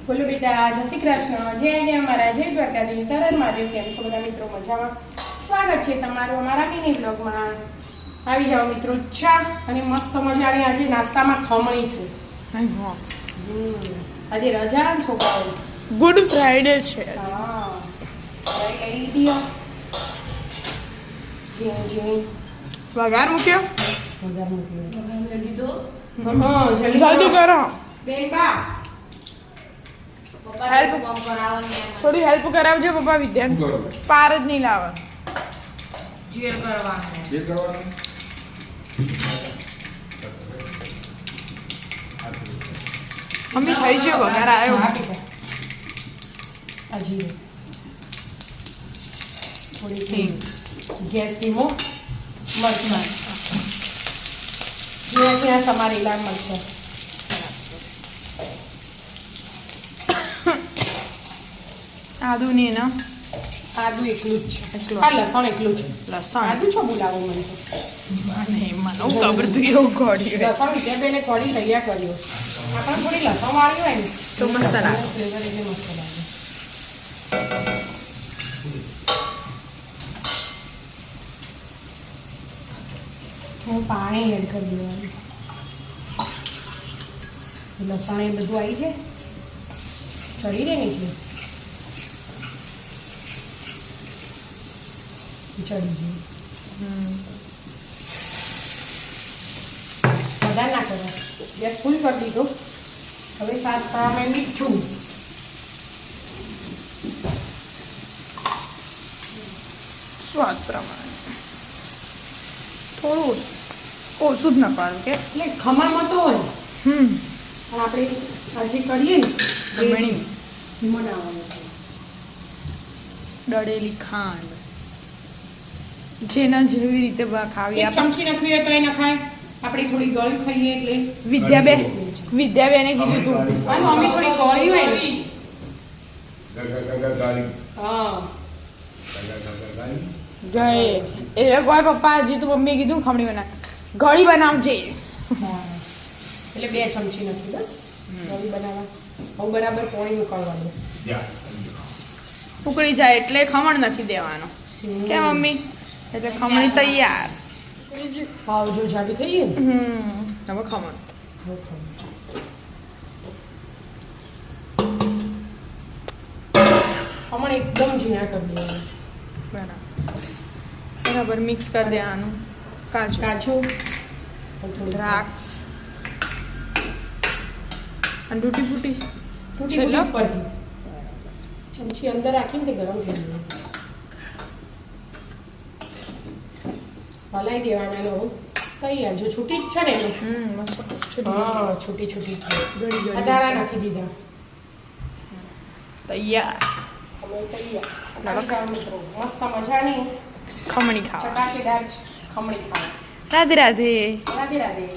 બોલો બેટા, જય શ્રી કૃષ્ણ, જય ગયા મારા, જય દ્વારકાની સરળ મહાદેવ. કેમ છો બધા મિત્રો? મજામાં? સ્વાગત છે તમારું અમારા મિની બ્લોગમાં. આવી જાઓ મિત્રો, ચા અને મસ્ત મજાની આજે નાસ્તામાં ખમણી છે. આજે રજા છોકરાઓ, ગુડ ફ્રાઈડે છે. હા લઈ લીધી. જી વઘાર મૂક્યો, વઘાર મૂકી દીધો. જલ્દી કરો. બેન બા હેલ્પ થોડી હેલ્પ કરાવજો પપ્પા. વિદ્યાન પાર જ નહીં લાવે. જીર કરવાનું. મમ્મી થઈ છે વઘાર આવ્યો. આ જીરું થોડી ગેસ ધીમો. મરચાં ઝીણા ઝીણા સમારેલા મરચાં. આદુ નહીં ને? આદુ એકલું જ છે. એકલું. હા લસણ એકલું છે. લસણ આદુ છો બોલાવો મને તો. નહીં મને હું ખબર તું એવું ગોળી હોય લસણ વિદ્યાબેને કઢી તૈયાર કર્યો. આપણે થોડી લસણ વાળી હોય ને તો મસ્ત લાગે. ફ્લેવર એટલે મસ્ત લાગે. હું પાણી એડ કરી દેવાનું. લસણ એ બધું આવી છે ચડી રહે નીચે ચડી જાય. વધારે ના કરો. ગેસ ફૂલ કરી દીધો. હવે સાત પામે મીઠું. સ્વાદ પ્રમાણે થોડું ઓછું જ નાખવાનું કે એટલે ખમણમાં તો હોય પણ આપણે આજે કરીએ ને ખમણી. બનાવવાનું છે. દળેલી ખાંડ જેના જેવી રીતે ખાવી એક આપણે. ચમચી નાખવી હોય તો એ નખાય. આપણે થોડી ગળી ખાઈએ એટલે વિદ્યાબેને કીધું તું અને મમ્મી થોડી ગળી હોય ને હા ગયે એટલે કોઈ પપ્પા હજી તો મમ્મીએ કીધું ખમણી બનાવ ગળી બનાવજે. એટલે 2 ચમચી નાખી બસ ગળી બનાવવા. બહુ બરાબર પાણી ઉકળવાનું. ઉકળી જાય એટલે ખમણ નાખી દેવાનો કે મમ્મી એટલે ખમણી તૈયાર. હાવ જો જાડી થઈ ગઈ ને હવે ખમણ ખમણ એકદમ ઝીણા કરી દેવાનું. બરાબર મિક્સ કરી દેવાનું. કાજુ કાજુ દ્રાક્ષ અને તૂટી ફૂટી છેલ્લા પરથી ચમચી અંદર રાખીને તે ગરમ થઈ ગયું. હલાઈ દેવાના નો તૈયાર. જો છૂટી જ છે ને એનું. હા છૂટી છૂટી ગળી વધારા નાખી દીધા. તૈયાર. હવે તૈયાર. આવી જાઓ મિત્રો, મસ્ત મજાની ખમણી ખાવા. ચટાકેદાર ખમણી ખાવા. રાધે રાધે. રાધે રાધે.